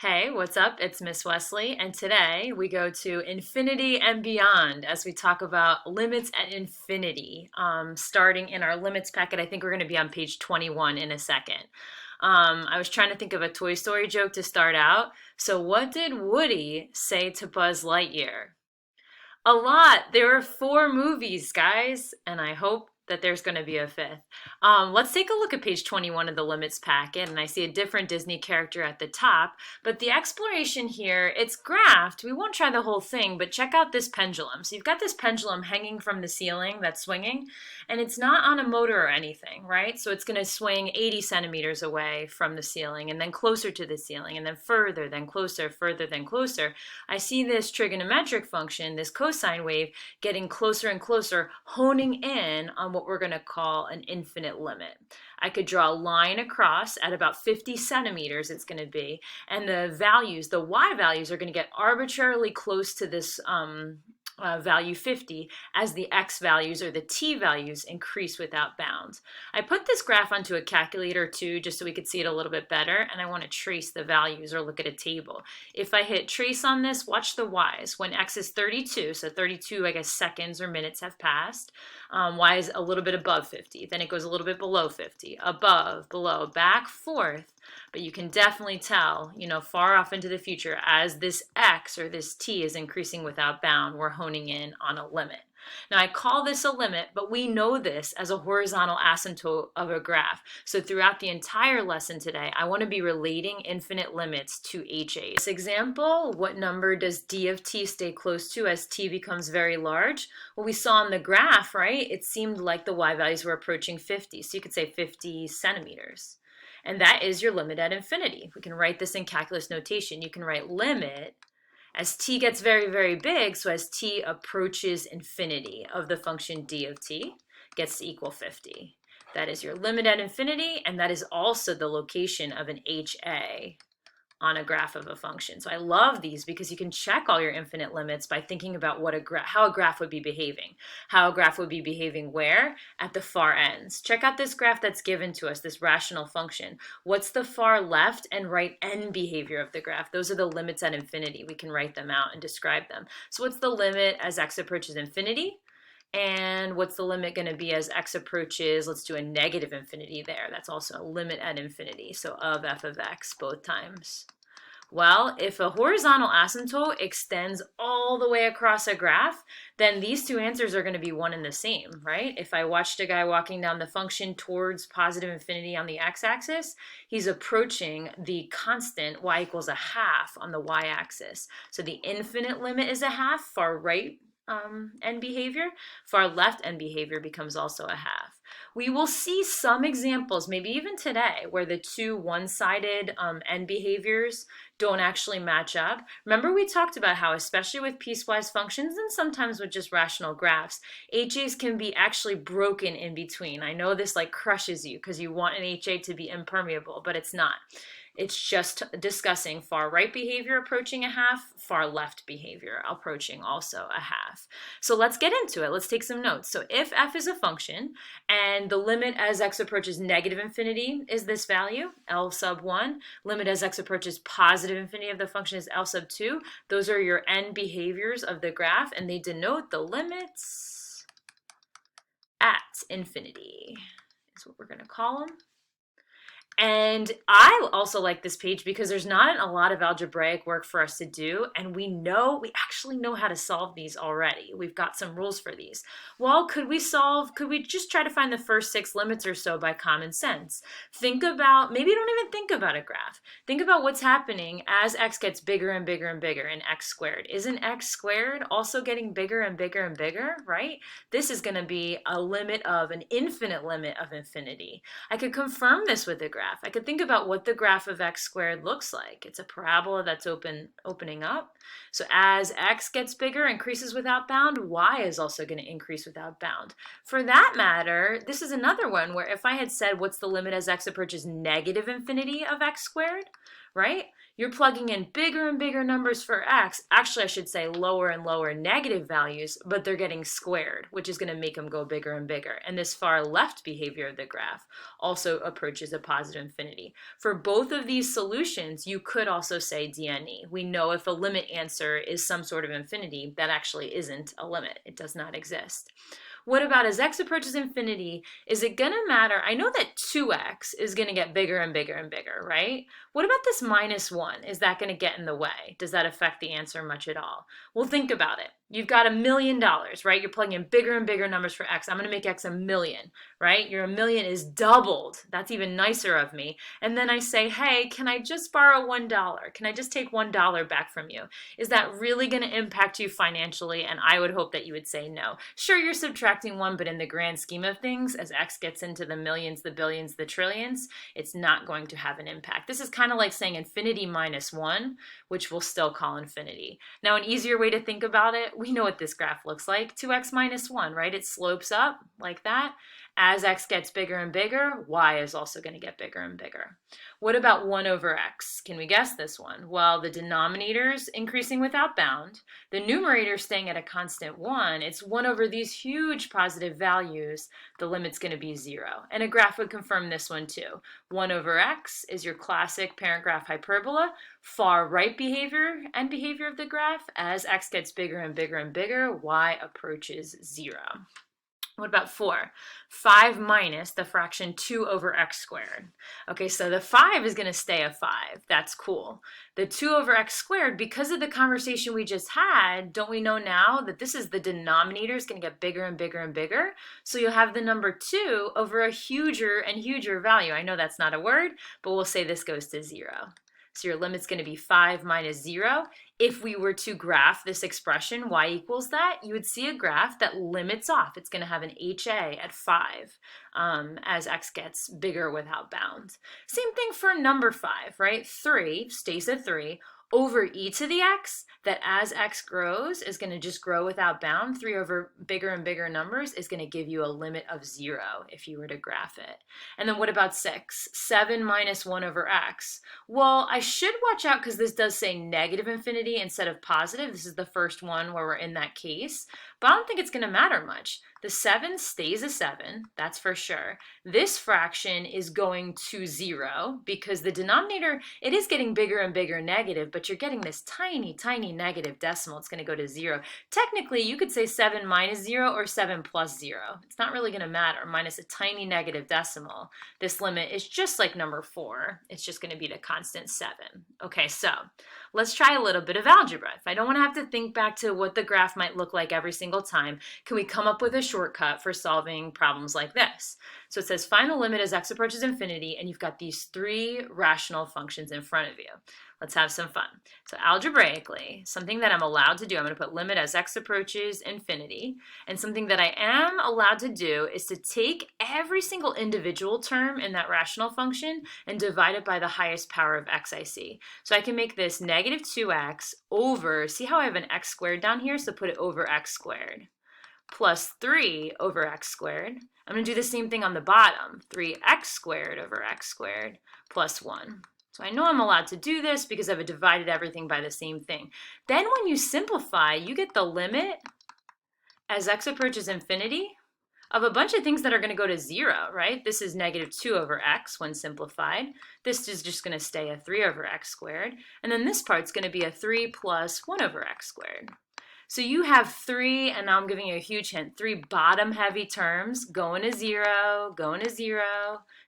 Hey, what's up? It's Miss Wesley, and today we go to infinity and beyond as we talk about limits at infinity. Starting in our limits packet, I think we're going to be on page 21 in a second. I was trying to think of a Toy Story joke to start out. So, what did Woody say to Buzz Lightyear? A lot. There were four movies, guys, and I hope that there's going to be a fifth. Let's take a look at page 21 of the limits packet, and I see a different Disney character at the top, but the exploration here, it's graphed. We won't try the whole thing, but check out this pendulum. So you've got this pendulum hanging from the ceiling that's swinging, and it's not on a motor or anything, right? So it's going to swing 80 centimeters away from the ceiling, and then closer to the ceiling, and then further, then closer, further, then closer. I see this trigonometric function, this cosine wave, getting closer and closer, honing in on what we're going to call an infinite limit. I could draw a line across at about 50 centimeters, it's going to be, and the values, the y values, are going to get arbitrarily close to this value 50 as the x values or the t values increase without bounds. I put this graph onto a calculator too, just so we could see it a little bit better, and I want to trace the values or look at a table. If I hit trace on this, watch the y's. When x is 32, so 32, I guess, seconds or minutes have passed, y is a little bit above 50. Then it goes a little bit below 50, above, below, back, forth. But you can definitely tell, far off into the future, as this x or this t is increasing without bound, we're honing in on a limit. Now, I call this a limit, but we know this as a horizontal asymptote of a graph. So throughout the entire lesson today, I want to be relating infinite limits to HA. This example, what number does d of t stay close to as t becomes very large? Well, we saw on the graph, right? It seemed like the y values were approaching 50. So you could say 50 centimeters. And that is your limit at infinity. We can write this in calculus notation. You can write limit as t gets very, very big, so as t approaches infinity of the function d of t gets to equal 50. That is your limit at infinity, and that is also the location of an HA on a graph of a function. So I love these because you can check all your infinite limits by thinking about how a graph would be behaving. How a graph would be behaving where? At the far ends. Check out this graph that's given to us, this rational function. What's the far left and right end behavior of the graph? Those are the limits at infinity. We can write them out and describe them. So what's the limit as x approaches infinity? And what's the limit going to be as x approaches, let's do a negative infinity there. That's also a limit at infinity. So of f of x both times. Well, if a horizontal asymptote extends all the way across a graph, then these two answers are going to be one and the same, right? If I watched a guy walking down the function towards positive infinity on the x-axis, he's approaching the constant y equals a half on the y-axis. So the infinite limit is a half, far right end behavior, far left end behavior becomes also a half. We will see some examples, maybe even today, where the two one-sided end behaviors don't actually match up. Remember we talked about how, especially with piecewise functions and sometimes with just rational graphs, HAs can be actually broken in between. I know this crushes you because you want an HA to be impermeable, but it's not. It's just discussing far right behavior approaching a half, far left behavior approaching also a half. So let's get into it. Let's take some notes. So if f is a function and the limit as x approaches negative infinity is this value, L sub 1, limit as x approaches positive infinity of the function is L sub 2, those are your end behaviors of the graph, and they denote the limits at infinity is what we're going to call them. And I also like this page because there's not a lot of algebraic work for us to do, and we actually know how to solve these already. We've got some rules for these. Well, could we just try to find the first 6 limits or so by common sense? Maybe don't even think about a graph. Think about what's happening as x gets bigger and bigger and bigger in x squared. Isn't x squared also getting bigger and bigger and bigger, right? This is going to be a limit of an infinite limit of infinity. I could confirm this with a graph. I could think about what the graph of x squared looks like. It's a parabola that's opening up. So as x gets bigger, increases without bound, y is also going to increase without bound. For that matter, this is another one where if I had said what's the limit as x approaches negative infinity of x squared, right? You're plugging in bigger and bigger numbers for x. Actually, I should say lower and lower negative values, but they're getting squared, which is going to make them go bigger and bigger. And this far left behavior of the graph also approaches a positive infinity. For both of these solutions, you could also say DNE. We know if a limit answer is some sort of infinity, that actually isn't a limit. It does not exist. What about as x approaches infinity, is it going to matter? I know that 2x is going to get bigger and bigger and bigger, right? What about this -1? Is that going to get in the way? Does that affect the answer much at all? Well, think about it. You've got $1 million, right? You're plugging in bigger and bigger numbers for x. I'm going to make x 1,000,000, right? Your 1,000,000 is doubled. That's even nicer of me. And then I say, hey, can I just borrow $1? Can I just take $1 back from you? Is that really going to impact you financially? And I would hope that you would say no. Sure, you're subtracting one, but in the grand scheme of things, as x gets into the millions, the billions, the trillions, it's not going to have an impact. This is kind of like saying infinity -1, which we'll still call infinity. Now, an easier way to think about it, we know what this graph looks like. 2x -1, right? It slopes up like that. As x gets bigger and bigger, y is also going to get bigger and bigger. What about 1 over x? Can we guess this one? Well, the denominator's increasing without bound. The numerator staying at a constant 1. It's 1 over these huge positive values. The limit's going to be 0. And a graph would confirm this one too. 1 over x is your classic parent graph hyperbola. Far right behavior and behavior of the graph. As x gets bigger and bigger and bigger, y approaches 0. What about 4? 5 minus the fraction 2 over x squared. Okay, so the 5 is going to stay a 5. That's cool. The 2 over x squared, because of the conversation we just had, don't we know now that this is the denominator is going to get bigger and bigger and bigger? So you'll have the number 2 over a huger and huger value. I know that's not a word, but we'll say this goes to 0. So your limit's going to be 5 minus 0. If we were to graph this expression, y equals that, you would see a graph that limits off. It's going to have an HA at 5 as x gets bigger without bounds. Same thing for number 5, right? 3 stays at 3 over e to the x, that as x grows is going to just grow without bound. 3 over bigger and bigger numbers is going to give you a limit of 0 if you were to graph it. And then what about 6? 7 minus 1 over x. Well, I should watch out because this does say negative infinity instead of positive. This is the first one where we're in that case, but I don't think it's going to matter much. The 7 stays a 7, that's for sure. This fraction is going to 0 because the denominator, it is getting bigger and bigger negative, but you're getting this tiny, tiny negative decimal. It's going to go to 0. Technically, you could say 7 minus 0 or 7 plus 0. It's not really going to matter. Minus a tiny negative decimal. This limit is just like number 4. It's just going to be the constant 7. Okay, so let's try a little bit of algebra. If I don't want to have to think back to what the graph might look like every single time, can we come up with a shortcut for solving problems like this? So it says find the limit as x approaches infinity, and you've got these 3 rational functions in front of you. Let's have some fun. So algebraically, something that I'm allowed to do, I'm going to put limit as x approaches infinity, and something that I am allowed to do is to take every single individual term in that rational function and divide it by the highest power of x I see. So I can make this negative 2x over, see how I have an x squared down here, so put it over x squared, plus 3 over x squared. I'm going to do the same thing on the bottom, 3x squared over x squared plus 1. So I know I'm allowed to do this because I've divided everything by the same thing. Then when you simplify, you get the limit as x approaches infinity of a bunch of things that are going to go to 0, right? This is negative 2 over x when simplified. This is just going to stay a 3 over x squared. And then this part's going to be a 3 plus 1 over x squared. So you have 3, and now I'm giving you a huge hint, 3 bottom-heavy terms going to 0, going to 0,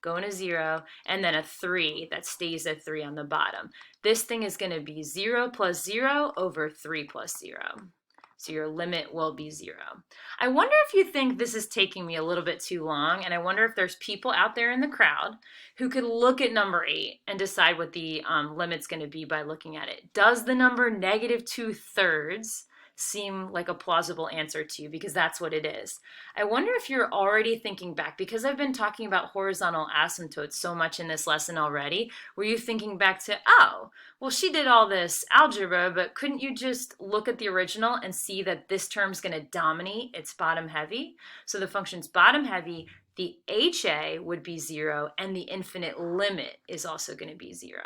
going to 0, and then a 3 that stays at 3 on the bottom. This thing is going to be 0 plus 0 over 3 plus 0. So your limit will be 0. I wonder if you think this is taking me a little bit too long, and I wonder if there's people out there in the crowd who could look at number 8 and decide what the limit's going to be by looking at it. Does the number negative 2/3 seem like a plausible answer to you, because that's what it is. I wonder if you're already thinking back, because I've been talking about horizontal asymptotes so much in this lesson already. Were you thinking back to, oh, well, she did all this algebra, but couldn't you just look at the original and see that this term's going to dominate? It's bottom heavy. So the function's bottom heavy, the HA would be 0, and the infinite limit is also going to be 0.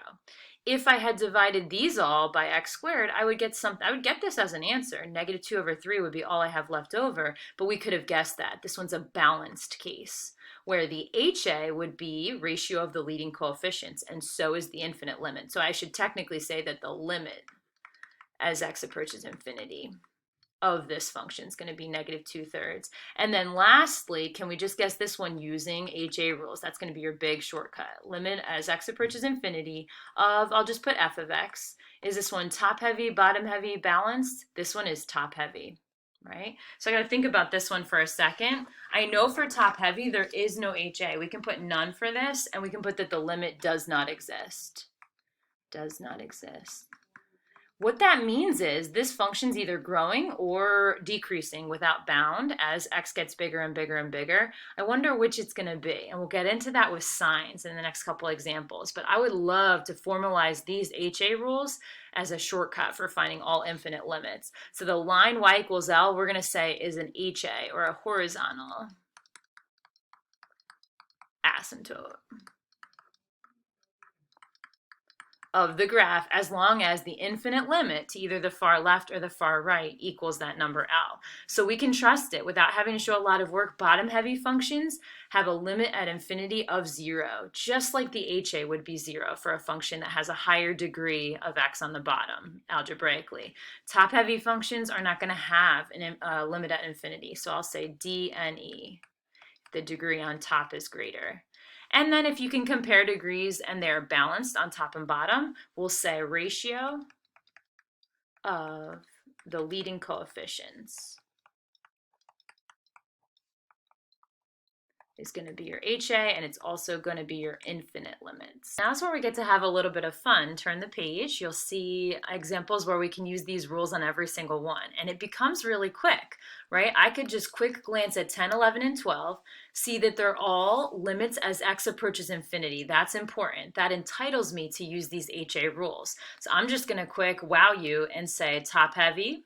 if I had divided these all by x squared, I would get this as an answer. Negative 2 over 3 would be all I have left over, but we could have guessed that. This one's a balanced case, where the HA would be ratio of the leading coefficients, and so is the infinite limit. So I should technically say that the limit as x approaches infinity of this function is going to be negative 2/3. And then lastly, can we just guess this one using HA rules? That's going to be your big shortcut. Limit as x approaches infinity of, I'll just put f of x. Is this one top heavy, bottom heavy, balanced? This one is top heavy, right? So I got to think about this one for a second. I know for top heavy, there is no HA. We can put none for this, and we can put that the limit does not exist. Does not exist. What that means is this function's either growing or decreasing without bound as x gets bigger and bigger and bigger. I wonder which it's going to be, and we'll get into that with signs in the next couple examples. But I would love to formalize these HA rules as a shortcut for finding all infinite limits. So the line y equals L, we're going to say is an HA, or a horizontal asymptote of the graph, as long as the infinite limit to either the far left or the far right equals that number L. So we can trust it without having to show a lot of work. Bottom heavy functions have a limit at infinity of 0, just like the HA would be 0 for a function that has a higher degree of x on the bottom, algebraically. Top heavy functions are not going to have a limit at infinity, so I'll say dne, the degree on top is greater. And then if you can compare degrees and they're balanced on top and bottom, we'll say ratio of the leading coefficients is going to be your HA, and it's also going to be your infinite limits. Now is where we get to have a little bit of fun. Turn the page. You'll see examples where we can use these rules on every single one, and it becomes really quick, right? I could just quick glance at 10, 11, and 12, see that they're all limits as x approaches infinity. That's important. That entitles me to use these HA rules. So I'm just going to quick wow you and say top heavy,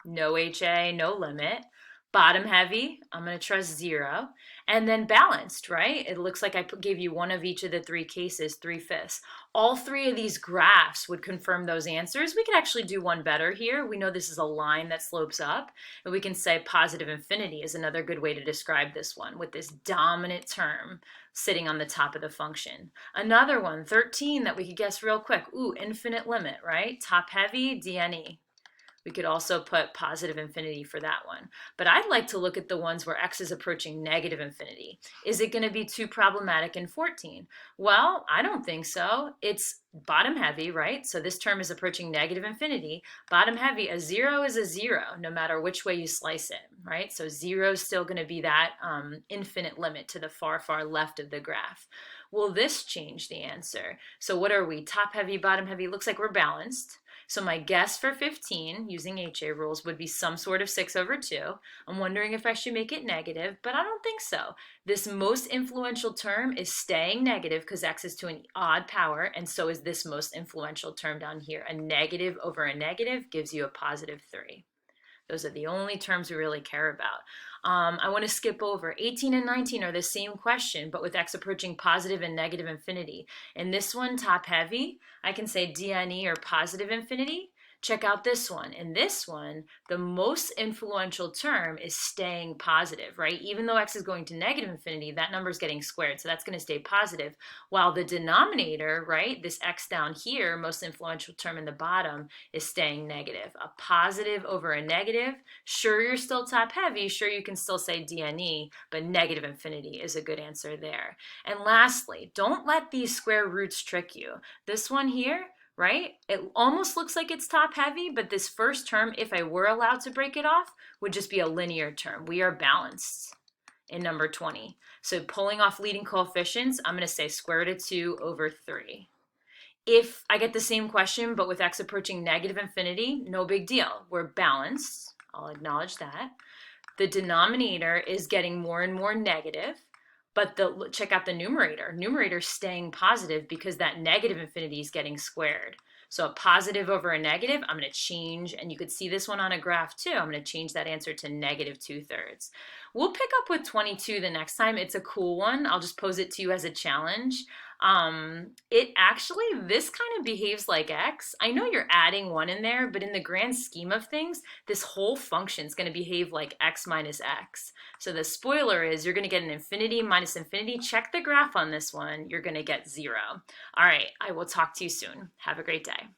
no HA, no limit. Bottom heavy, I'm going to trust 0. And then balanced, right? It looks like I gave you one of each of the three cases, 3/5. All three of these graphs would confirm those answers. We could actually do one better here. We know this is a line that slopes up, and we can say positive infinity is another good way to describe this one, with this dominant term sitting on the top of the function. Another one, 13, that we could guess real quick. Ooh, infinite limit, right? Top heavy, dne. We could also put positive infinity for that one. But I'd like to look at the ones where x is approaching negative infinity. Is it going to be too problematic in 14? Well, I don't think so. It's bottom heavy, right? So this term is approaching negative infinity. Bottom heavy, a 0 is a 0, no matter which way you slice it, right? So 0 is still going to be that infinite limit to the far, far left of the graph. Will this change the answer? So what are we? Top heavy, bottom heavy? Looks like we're balanced. So my guess for 15, using HA rules, would be some sort of 6 over 2. I'm wondering if I should make it negative, but I don't think so. This most influential term is staying negative because x is to an odd power, and so is this most influential term down here. A negative over a negative gives you a positive 3. Those are the only terms we really care about. I want to skip over. 18 and 19 are the same question, but with x approaching positive and negative infinity. In this one, top heavy, I can say dne, or positive infinity. Check out this one. In this one, the most influential term is staying positive, right? Even though x is going to negative infinity, that number is getting squared, so that's going to stay positive. While the denominator, right, this x down here, most influential term in the bottom, is staying negative. A positive over a negative. Sure, you're still top heavy. Sure, you can still say dne, but negative infinity is a good answer there. And lastly, don't let these square roots trick you. This one here, right? It almost looks like it's top heavy, but this first term, if I were allowed to break it off, would just be a linear term. We are balanced in number 20. So pulling off leading coefficients, I'm going to say square root of 2 over 3. If I get the same question, but with x approaching negative infinity, no big deal. We're balanced. I'll acknowledge that. The denominator is getting more and more negative. But check out the numerator. Numerator is staying positive because that negative infinity is getting squared. So a positive over a negative, I'm going to change, and you could see this one on a graph too. I'm going to change that answer to negative 2/3. We'll pick up with 22 the next time. It's a cool one. I'll just pose it to you as a challenge. It actually, this kind of behaves like x. I know you're adding 1 in there, but in the grand scheme of things, this whole function is going to behave like x minus x. So the spoiler is you're going to get an infinity minus infinity. Check the graph on this one. You're going to get 0. All right, I will talk to you soon. Have a great day.